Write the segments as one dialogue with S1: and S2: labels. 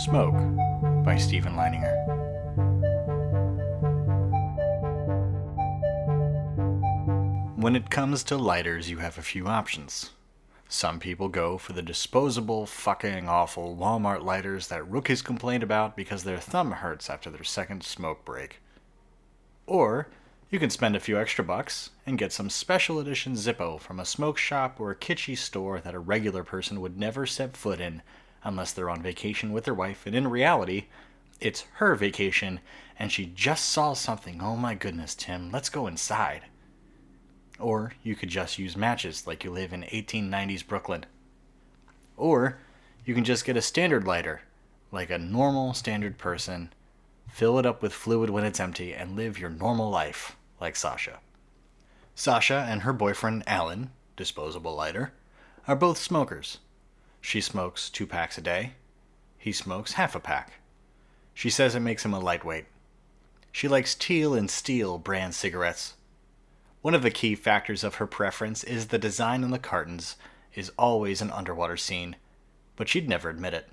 S1: Smoke by Stephen Leininger. When it comes to lighters, you have a few options. Some people go for the disposable, fucking awful Walmart lighters that rookies complain about because their thumb hurts after their second smoke break. Or you can spend a few extra bucks and get some special edition Zippo from a smoke shop or a kitschy store that a regular person would never set foot in unless they're on vacation with their wife, and in reality, it's her vacation and she just saw something. Oh my goodness, Tim, let's go inside. Or you could just use matches like you live in 1890s Brooklyn. Or you can just get a standard lighter, like a normal standard person, fill it up with fluid when it's empty, and live your normal life, like Sasha. Sasha and her boyfriend Alan, disposable lighter, are both smokers. She smokes 2 packs a day. He smokes half a pack. She says it makes him a lightweight. She likes Teal and Steel brand cigarettes. One of the key factors of her preference is the design on the cartons is always an underwater scene, but she'd never admit it.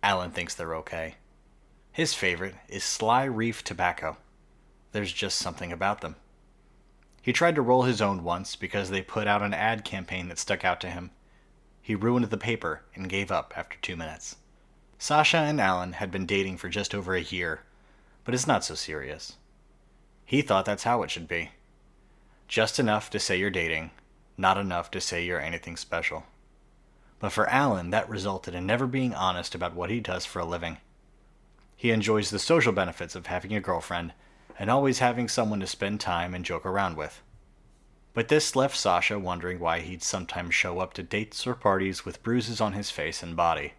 S1: Alan thinks they're okay. His favorite is Sly Reef tobacco. There's just something about them. He tried to roll his own once because they put out an ad campaign that stuck out to him. He ruined the paper and gave up after 2 minutes. Sasha and Alan had been dating for just over a year, but it's not so serious. He thought that's how it should be. Just enough to say you're dating, not enough to say you're anything special. But for Alan, that resulted in never being honest about what he does for a living. He enjoys the social benefits of having a girlfriend and always having someone to spend time and joke around with. But this left Sasha wondering why he'd sometimes show up to dates or parties with bruises on his face and body.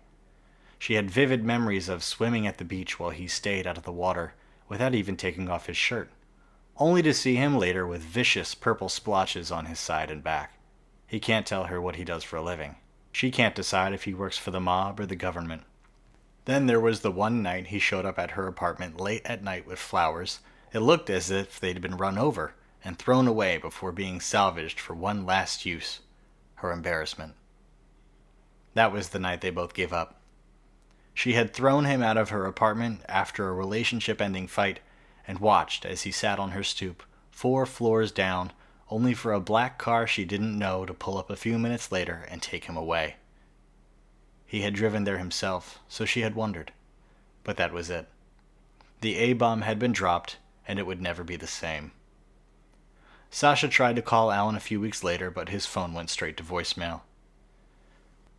S1: She had vivid memories of swimming at the beach while he stayed out of the water without even taking off his shirt, only to see him later with vicious purple splotches on his side and back. He can't tell her what he does for a living. She can't decide if he works for the mob or the government. Then there was the one night he showed up at her apartment late at night with flowers. It looked as if they'd been run over and thrown away before being salvaged for one last use, her embarrassment. That was the night they both gave up. She had thrown him out of her apartment after a relationship-ending fight and watched as he sat on her stoop, 4 floors down, only for a black car she didn't know to pull up a few minutes later and take him away. He had driven there himself, so she had wondered. But that was it. The A-bomb had been dropped, and it would never be the same. Sasha tried to call Alan a few weeks later, but his phone went straight to voicemail.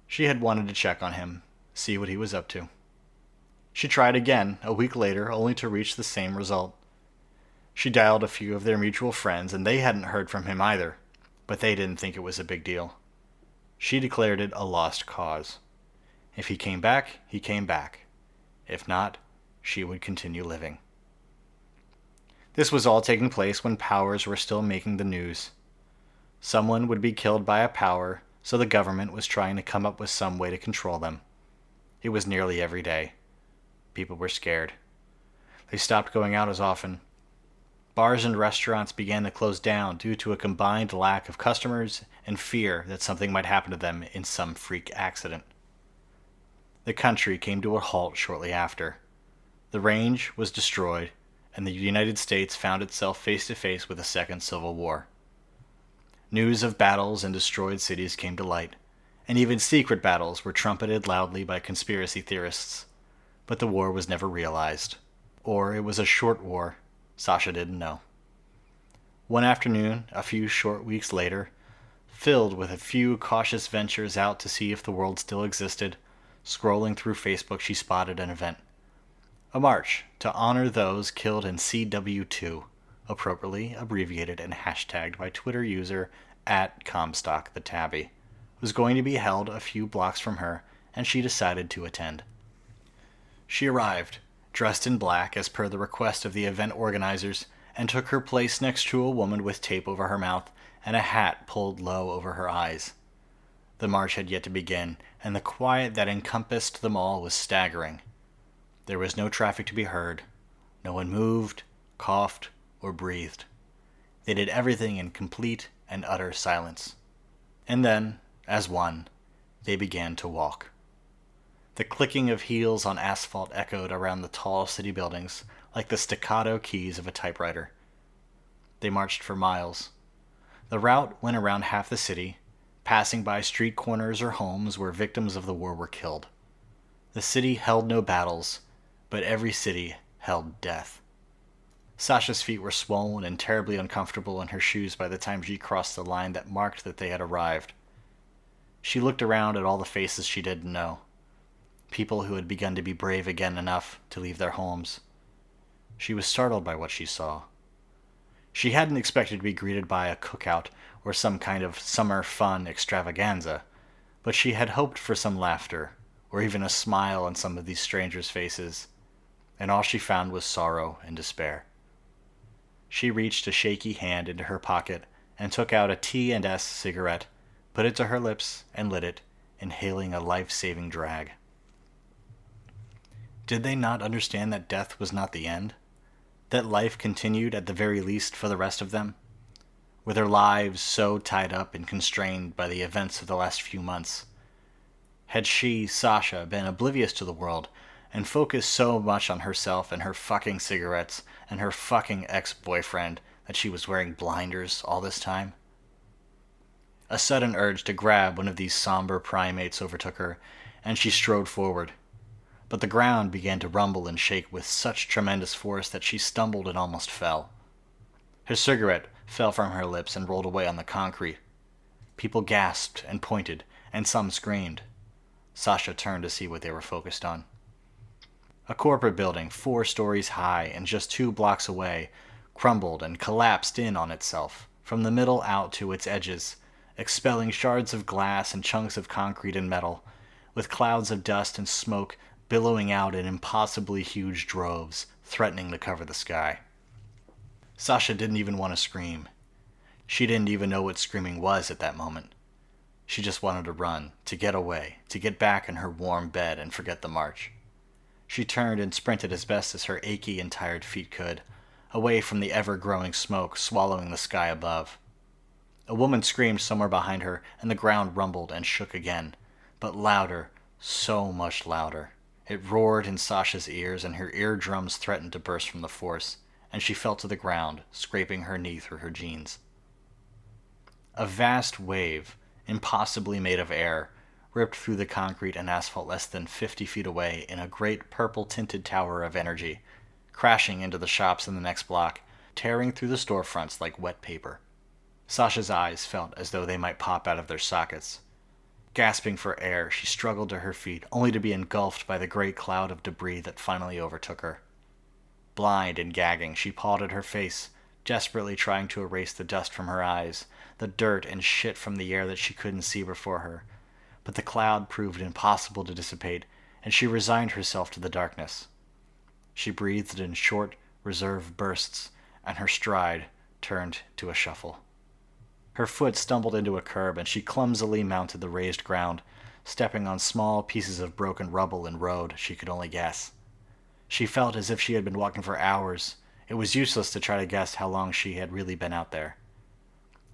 S1: She had wanted to check on him, see what he was up to. She tried again a week later, only to reach the same result. She dialed a few of their mutual friends, and they hadn't heard from him either, but they didn't think it was a big deal. She declared it a lost cause. If he came back, he came back. If not, she would continue living. This was all taking place when powers were still making the news. Someone would be killed by a power, so the government was trying to come up with some way to control them. It was nearly every day. People were scared. They stopped going out as often. Bars and restaurants began to close down due to a combined lack of customers and fear that something might happen to them in some freak accident. The country came to a halt shortly after. The range was destroyed, and the United States found itself face to face with a second civil war. News of battles and destroyed cities came to light, and even secret battles were trumpeted loudly by conspiracy theorists. But the war was never realized. Or it was a short war. Sasha didn't know. One afternoon, a few short weeks later, filled with a few cautious ventures out to see if the world still existed, scrolling through Facebook, she spotted an event. A march to honor those killed in CW2, appropriately abbreviated and hashtagged by Twitter user @ComstockTheTabby, was going to be held a few blocks from her, and she decided to attend. She arrived, dressed in black as per the request of the event organizers, and took her place next to a woman with tape over her mouth and a hat pulled low over her eyes. The march had yet to begin, and the quiet that encompassed them all was staggering. There was no traffic to be heard. No one moved, coughed, or breathed. They did everything in complete and utter silence. And then, as one, they began to walk. The clicking of heels on asphalt echoed around the tall city buildings like the staccato keys of a typewriter. They marched for miles. The route went around half the city, passing by street corners or homes where victims of the war were killed. The city held no battles, but every city held death. Sasha's feet were swollen and terribly uncomfortable in her shoes by the time she crossed the line that marked that they had arrived. She looked around at all the faces she didn't know. People who had begun to be brave again enough to leave their homes. She was startled by what she saw. She hadn't expected to be greeted by a cookout or some kind of summer fun extravaganza, but she had hoped for some laughter, or even a smile on some of these strangers' faces, and all she found was sorrow and despair. She reached a shaky hand into her pocket and took out a T&S cigarette, put it to her lips, and lit it, inhaling a life-saving drag. Did they not understand that death was not the end? That life continued at the very least for the rest of them? Were their lives so tied up and constrained by the events of the last few months? Had she, Sasha, been oblivious to the world and focused so much on herself and her fucking cigarettes and her fucking ex-boyfriend that she was wearing blinders all this time? A sudden urge to grab one of these somber primates overtook her, and she strode forward. But the ground began to rumble and shake with such tremendous force that she stumbled and almost fell. Her cigarette fell from her lips and rolled away on the concrete. People gasped and pointed, and some screamed. Sasha turned to see what they were focused on. A corporate building 4 stories high and just 2 blocks away crumbled and collapsed in on itself, from the middle out to its edges, expelling shards of glass and chunks of concrete and metal, with clouds of dust and smoke billowing out in impossibly huge droves, threatening to cover the sky. Sasha didn't even want to scream. She didn't even know what screaming was at that moment. She just wanted to run, to get away, to get back in her warm bed and forget the march. She turned and sprinted as best as her achy and tired feet could, away from the ever-growing smoke swallowing the sky above. A woman screamed somewhere behind her, and the ground rumbled and shook again, but louder, so much louder. It roared in Sasha's ears, and her eardrums threatened to burst from the force, and she fell to the ground, scraping her knee through her jeans. A vast wave, impossibly made of air, ripped through the concrete and asphalt less than 50 feet away in a great purple-tinted tower of energy, crashing into the shops in the next block, tearing through the storefronts like wet paper. Sasha's eyes felt as though they might pop out of their sockets. Gasping for air, she struggled to her feet, only to be engulfed by the great cloud of debris that finally overtook her. Blind and gagging, she pawed at her face, desperately trying to erase the dust from her eyes, the dirt and shit from the air that she couldn't see before her. But the cloud proved impossible to dissipate, and she resigned herself to the darkness. She breathed in short, reserved bursts, and her stride turned to a shuffle. Her foot stumbled into a curb, and she clumsily mounted the raised ground, stepping on small pieces of broken rubble and road she could only guess. She felt as if she had been walking for hours. It was useless to try to guess how long she had really been out there.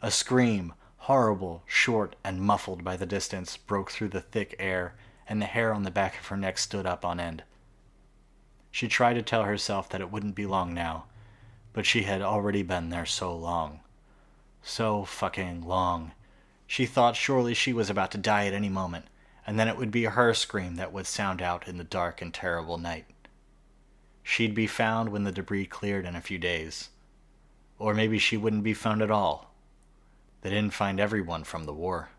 S1: A scream, horrible, short, and muffled by the distance, broke through the thick air, and the hair on the back of her neck stood up on end. She tried to tell herself that it wouldn't be long now, but she had already been there so long. So fucking long. She thought surely she was about to die at any moment, and then it would be her scream that would sound out in the dark and terrible night. She'd be found when the debris cleared in a few days. Or maybe she wouldn't be found at all. They didn't find everyone from the war.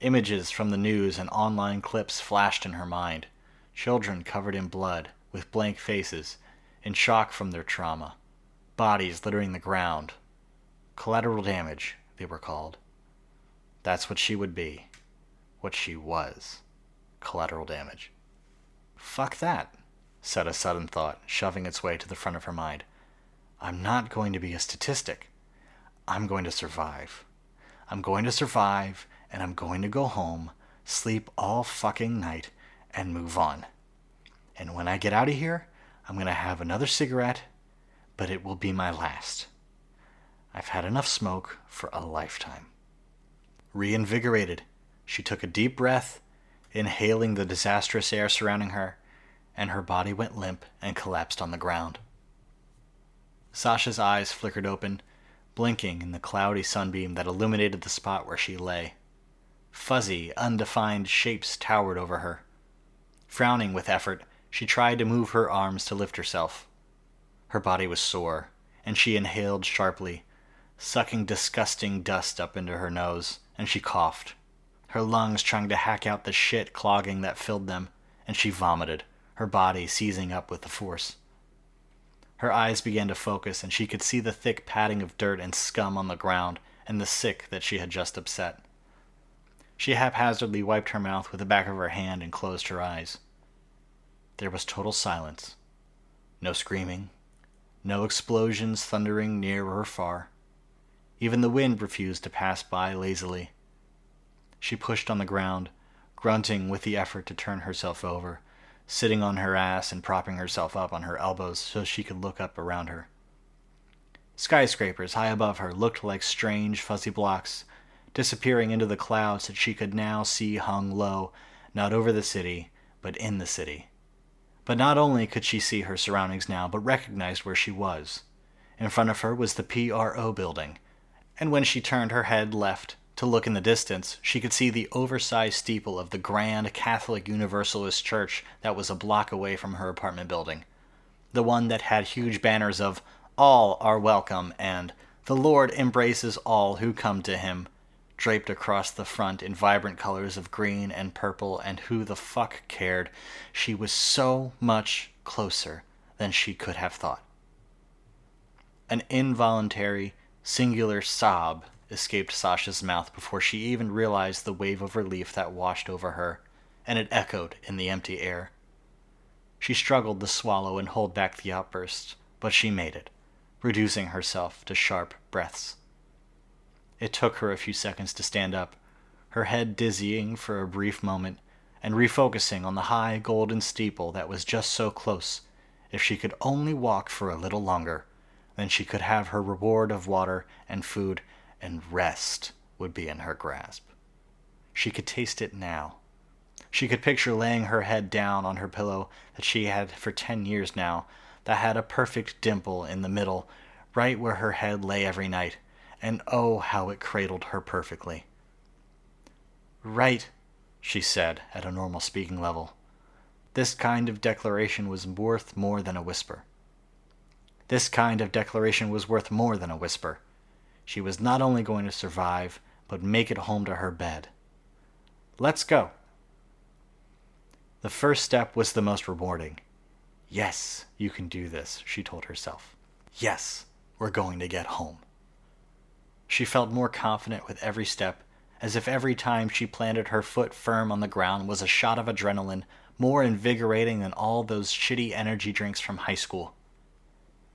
S1: Images from the news and online clips flashed in her mind. Children covered in blood, with blank faces, in shock from their trauma. Bodies littering the ground. Collateral damage, they were called. That's what she would be. What she was. Collateral damage. Fuck that, said a sudden thought, shoving its way to the front of her mind. I'm not going to be a statistic. I'm going to survive. I'm going to survive, and I'm going to go home, sleep all fucking night, and move on. And when I get out of here, I'm going to have another cigarette, but it will be my last. I've had enough smoke for a lifetime. Reinvigorated, she took a deep breath inhaling the disastrous air surrounding her, and her body went limp and collapsed on the ground. Sasha's eyes flickered open, blinking in the cloudy sunbeam that illuminated the spot where she lay. Fuzzy, undefined shapes towered over her. Frowning with effort, she tried to move her arms to lift herself. Her body was sore, and she inhaled sharply, sucking disgusting dust up into her nose, and she coughed, her lungs trying to hack out the shit clogging that filled them, and she vomited, her body seizing up with the force. Her eyes began to focus, and she could see the thick padding of dirt and scum on the ground and the sick that she had just upset. She haphazardly wiped her mouth with the back of her hand and closed her eyes. There was total silence. No screaming. No explosions thundering near or far. Even the wind refused to pass by lazily. She pushed on the ground, grunting with the effort to turn herself over, sitting on her ass and propping herself up on her elbows so she could look up around her. Skyscrapers high above her looked like strange fuzzy blocks, disappearing into the clouds that she could now see hung low, not over the city, but in the city. But not only could she see her surroundings now, but recognized where she was. In front of her was the PRO building, and when she turned her head left to look in the distance, she could see the oversized steeple of the Grand Catholic Universalist Church that was a block away from her apartment building. The one that had huge banners of "All are welcome" and "The Lord embraces all who come to him," draped across the front in vibrant colors of green and purple, and who the fuck cared? She was so much closer than she could have thought. An involuntary, singular sob escaped Sasha's mouth before she even realized the wave of relief that washed over her, and it echoed in the empty air. She struggled to swallow and hold back the outburst, but she made it, reducing herself to sharp breaths. It took her a few seconds to stand up, her head dizzying for a brief moment, and refocusing on the high golden steeple that was just so close. If she could only walk for a little longer, then she could have her reward of water and food, and rest would be in her grasp. She could taste it now. She could picture laying her head down on her pillow that she had for 10 years now, that had a perfect dimple in the middle, right where her head lay every night, and oh, how it cradled her perfectly. "Right," she said at a normal speaking level. This kind of declaration was worth more than a whisper. This kind of declaration was worth more than a whisper. She was not only going to survive, but make it home to her bed. "Let's go." The first step was the most rewarding. Yes, you can do this, she told herself. Yes, we're going to get home. She felt more confident with every step, as if every time she planted her foot firm on the ground was a shot of adrenaline, more invigorating than all those shitty energy drinks from high school.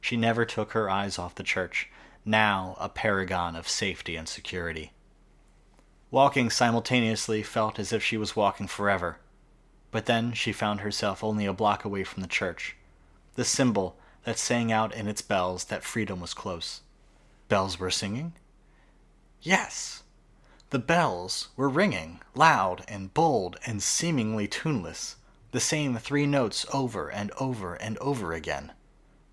S1: She never took her eyes off the church, now a paragon of safety and security. Walking simultaneously felt as if she was walking forever, but then she found herself only a block away from the church, the symbol that sang out in its bells that freedom was close. Bells were singing? Yes! The bells were ringing, loud and bold and seemingly tuneless, the same 3 notes over and over and over again.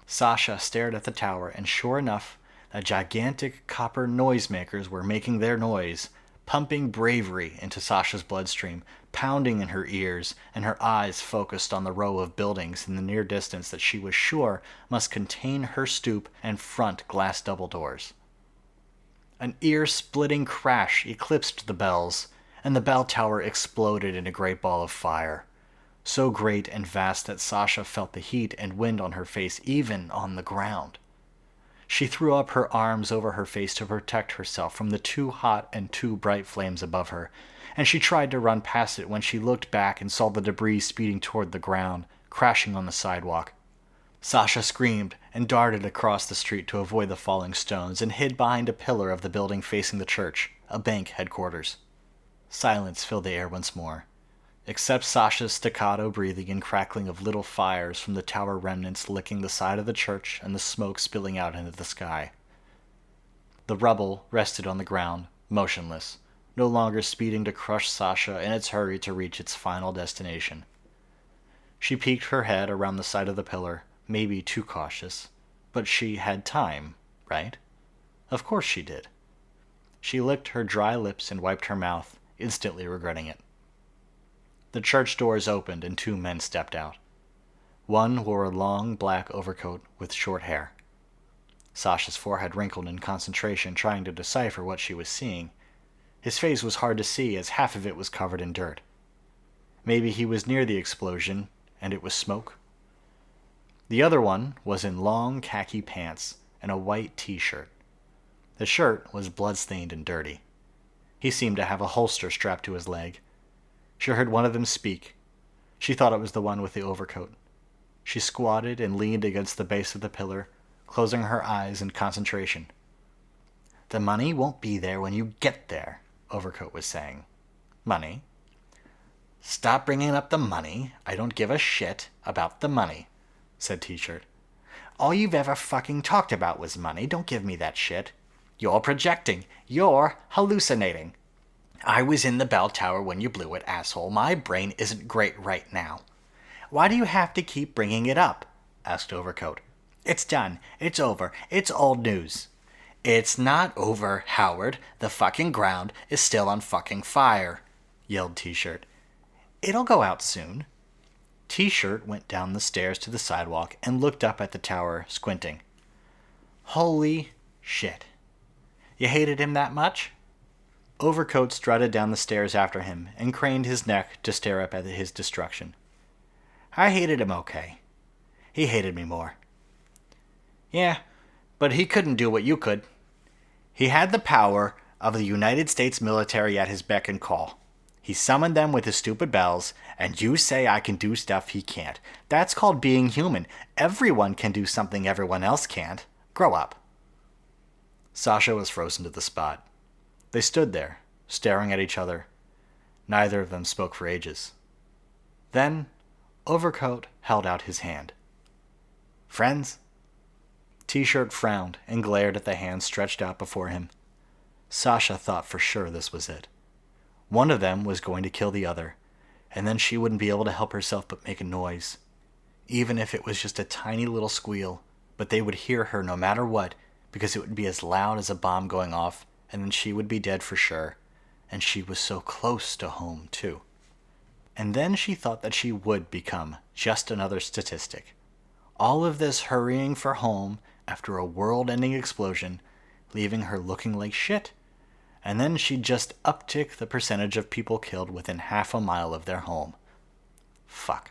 S1: Sasha stared at the tower, and sure enough, the gigantic copper noisemakers were making their noise, pumping bravery into Sasha's bloodstream, pounding in her ears, and her eyes focused on the row of buildings in the near distance that she was sure must contain her stoop and front glass double doors. An ear-splitting crash eclipsed the bells, and the bell tower exploded in a great ball of fire, so great and vast that Sasha felt the heat and wind on her face even on the ground. She threw up her arms over her face to protect herself from the too hot and too bright flames above her, and she tried to run past it when she looked back and saw the debris speeding toward the ground, crashing on the sidewalk. Sasha screamed and darted across the street to avoid the falling stones and hid behind a pillar of the building facing the church, a bank headquarters. Silence filled the air once more, except Sasha's staccato breathing and crackling of little fires from the tower remnants licking the side of the church and the smoke spilling out into the sky. The rubble rested on the ground, motionless, no longer speeding to crush Sasha in its hurry to reach its final destination. She peeked her head around the side of the pillar, maybe too cautious, but she had time, right? Of course she did. She licked her dry lips and wiped her mouth, instantly regretting it. The church doors opened and 2 men stepped out. One wore a long black overcoat with short hair. Sasha's forehead wrinkled in concentration, trying to decipher what she was seeing. His face was hard to see as half of it was covered in dirt. Maybe he was near the explosion, and it was smoke? The other one was in long khaki pants and a white t-shirt. The shirt was blood-stained and dirty. He seemed to have a holster strapped to his leg. She heard one of them speak. She thought it was the one with the overcoat. She squatted and leaned against the base of the pillar, closing her eyes in concentration. "The money won't be there when you get there," Overcoat was saying. "Money? Stop bringing up the money. I don't give a shit about the money," said T-shirt. "All you've ever fucking talked about was money. Don't give me that shit. You're projecting. You're hallucinating. I was in the bell tower when you blew it, asshole. My brain isn't great right now." "Why do you have to keep bringing it up?" asked Overcoat. "It's done. It's over. It's old news." "It's not over, Howard. The fucking ground is still on fucking fire," yelled T-shirt. "It'll go out soon." T-shirt went down the stairs to the sidewalk and looked up at the tower, squinting. "Holy shit. You hated him that much?" Overcoat strutted down the stairs after him and craned his neck to stare up at his destruction. "I hated him okay. He hated me more." "Yeah, but he couldn't do what you could. He had the power of the United States military at his beck and call. He summoned them with his stupid bells, and you say I can do stuff he can't. That's called being human. Everyone can do something everyone else can't. Grow up." Sasha was frozen to the spot. They stood there, staring at each other. Neither of them spoke for ages. Then, Overcoat held out his hand. "Friends?" T-shirt frowned and glared at the hand stretched out before him. Sasha thought for sure this was it. One of them was going to kill the other, and then she wouldn't be able to help herself but make a noise. Even if it was just a tiny little squeal, but they would hear her no matter what, because it would be as loud as a bomb going off, and then she would be dead for sure. And she was so close to home, too. And then she thought that she would become just another statistic. All of this hurrying for home after a world-ending explosion, leaving her looking like shit, and then she'd just uptick the percentage of people killed within half a mile of their home. Fuck.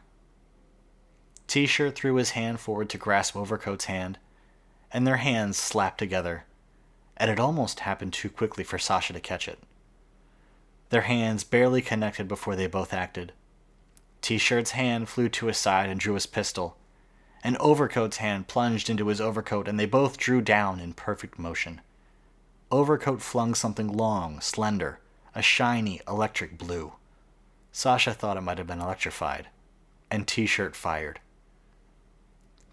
S1: T-shirt threw his hand forward to grasp Overcoat's hand, and their hands slapped together, and it almost happened too quickly for Sasha to catch it. Their hands barely connected before they both acted. T-shirt's hand flew to his side and drew his pistol, and Overcoat's hand plunged into his overcoat, and they both drew down in perfect motion. Overcoat flung something long, slender, a shiny electric blue. Sasha thought it might have been electrified, and T-shirt fired.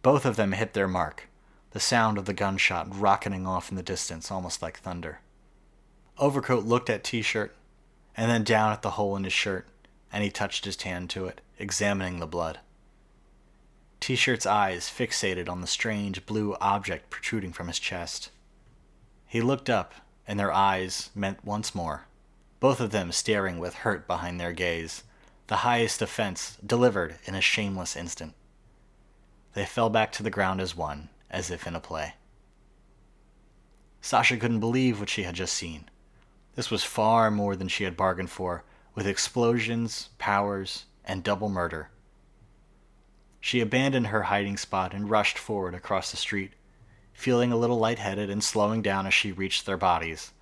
S1: Both of them hit their mark, the sound of the gunshot rocketing off in the distance almost like thunder. Overcoat looked at T-shirt, and then down at the hole in his shirt, and he touched his hand to it, examining the blood. T-shirt's eyes fixated on the strange blue object protruding from his chest. He looked up, and their eyes met once more, both of them staring with hurt behind their gaze, the highest offense delivered in a shameless instant. They fell back to the ground as one, as if in a play. Sasha couldn't believe what she had just seen. This was far more than she had bargained for, with explosions, powers, and double murder. She abandoned her hiding spot and rushed forward across the street, feeling a little lightheaded and slowing down as she reached their bodies.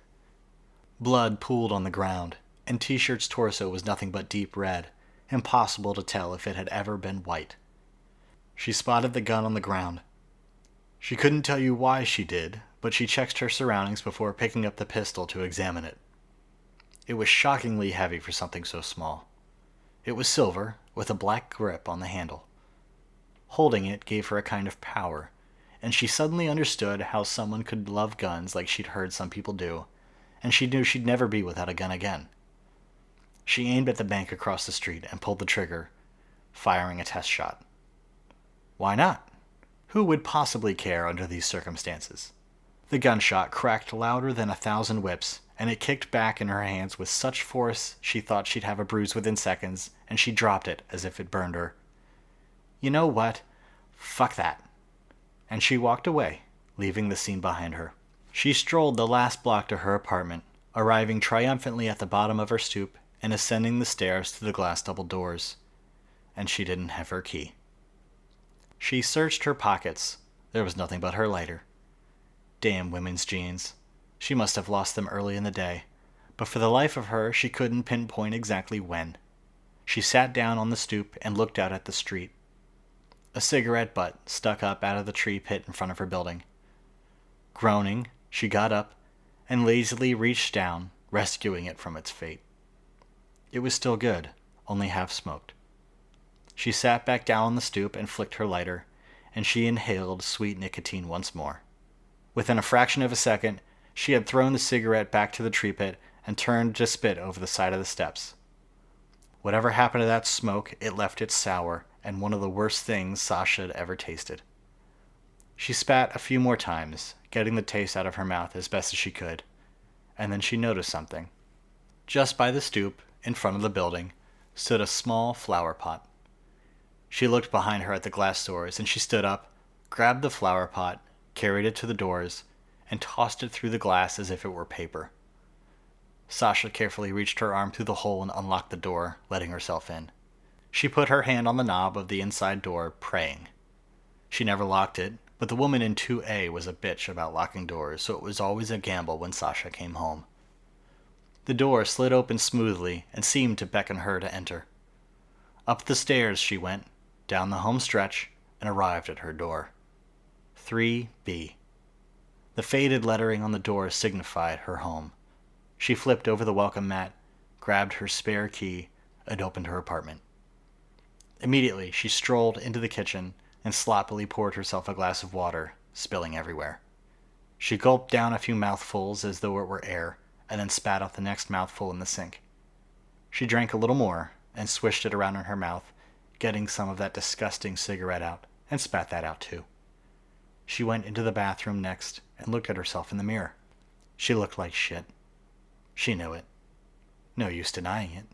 S1: Blood pooled on the ground, and T-shirt's torso was nothing but deep red, impossible to tell if it had ever been white. She spotted the gun on the ground. She couldn't tell you why she did, but she checked her surroundings before picking up the pistol to examine it. It was shockingly heavy for something so small. It was silver, with a black grip on the handle. Holding it gave her a kind of power, and she suddenly understood how someone could love guns like she'd heard some people do, and she knew she'd never be without a gun again. She aimed at the bank across the street and pulled the trigger, firing a test shot. Why not? Who would possibly care under these circumstances? The gunshot cracked louder than 1,000 whips, and it kicked back in her hands with such force she thought she'd have a bruise within seconds, and she dropped it as if it burned her. You know what? Fuck that. And she walked away, leaving the scene behind her. She strolled the last block to her apartment, arriving triumphantly at the bottom of her stoop and ascending the stairs to the glass double doors. And she didn't have her key. She searched her pockets. There was nothing but her lighter. Damn women's jeans. She must have lost them early in the day, but for the life of her she couldn't pinpoint exactly when. She sat down on the stoop and looked out at the street. A cigarette butt stuck up out of the tree pit in front of her building. Groaning, she got up and lazily reached down, rescuing it from its fate. It was still good, only half smoked. She sat back down on the stoop and flicked her lighter, and she inhaled sweet nicotine once more. Within a fraction of a second, she had thrown the cigarette back to the tree pit and turned to spit over the side of the steps. Whatever happened to that smoke, it left it sour and one of the worst things Sasha had ever tasted. She spat a few more times, getting the taste out of her mouth as best as she could, and then she noticed something. Just by the stoop, in front of the building, stood a small flower pot. She looked behind her at the glass doors, and she stood up, grabbed the flower pot, carried it to the doors, and tossed it through the glass as if it were paper. Sasha carefully reached her arm through the hole and unlocked the door, letting herself in. She put her hand on the knob of the inside door, praying. She never locked it, but the woman in 2A was a bitch about locking doors, so it was always a gamble when Sasha came home. The door slid open smoothly and seemed to beckon her to enter. Up the stairs she went, down the home stretch, and arrived at her door. 3B. The faded lettering on the door signified her home. She flipped over the welcome mat, grabbed her spare key, and opened her apartment. Immediately, she strolled into the kitchen and sloppily poured herself a glass of water, spilling everywhere. She gulped down a few mouthfuls as though it were air, and then spat out the next mouthful in the sink. She drank a little more and swished it around in her mouth, getting some of that disgusting cigarette out, and spat that out too. She went into the bathroom next and looked at herself in the mirror. She looked like shit. She knew it. No use denying it.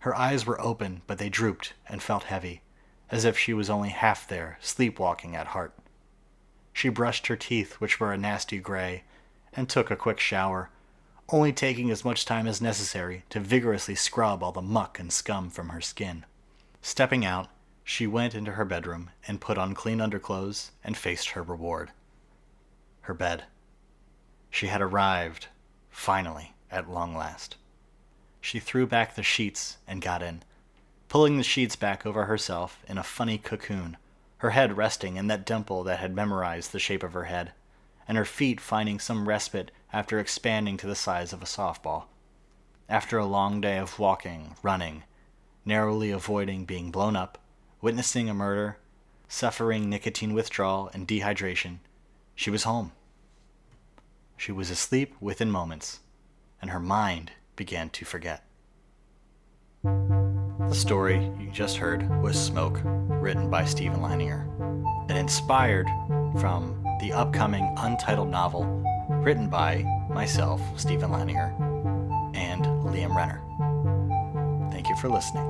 S1: Her eyes were open, but they drooped and felt heavy, as if she was only half there, sleepwalking at heart. She brushed her teeth, which were a nasty gray, and took a quick shower, only taking as much time as necessary to vigorously scrub all the muck and scum from her skin. Stepping out, she went into her bedroom and put on clean underclothes and faced her reward. Her bed. She had arrived, finally, at long last. She threw back the sheets and got in, pulling the sheets back over herself in a funny cocoon, her head resting in that dimple that had memorized the shape of her head, and her feet finding some respite after expanding to the size of a softball. After a long day of walking, running, narrowly avoiding being blown up, witnessing a murder, suffering nicotine withdrawal and dehydration, she was home. She was asleep within moments, and her mind began to forget. The story you just heard was Smoke, written by Stephen Leininger, and inspired from the upcoming untitled novel written by myself, Stephen Leininger, and Liam Renner. Thank you for listening.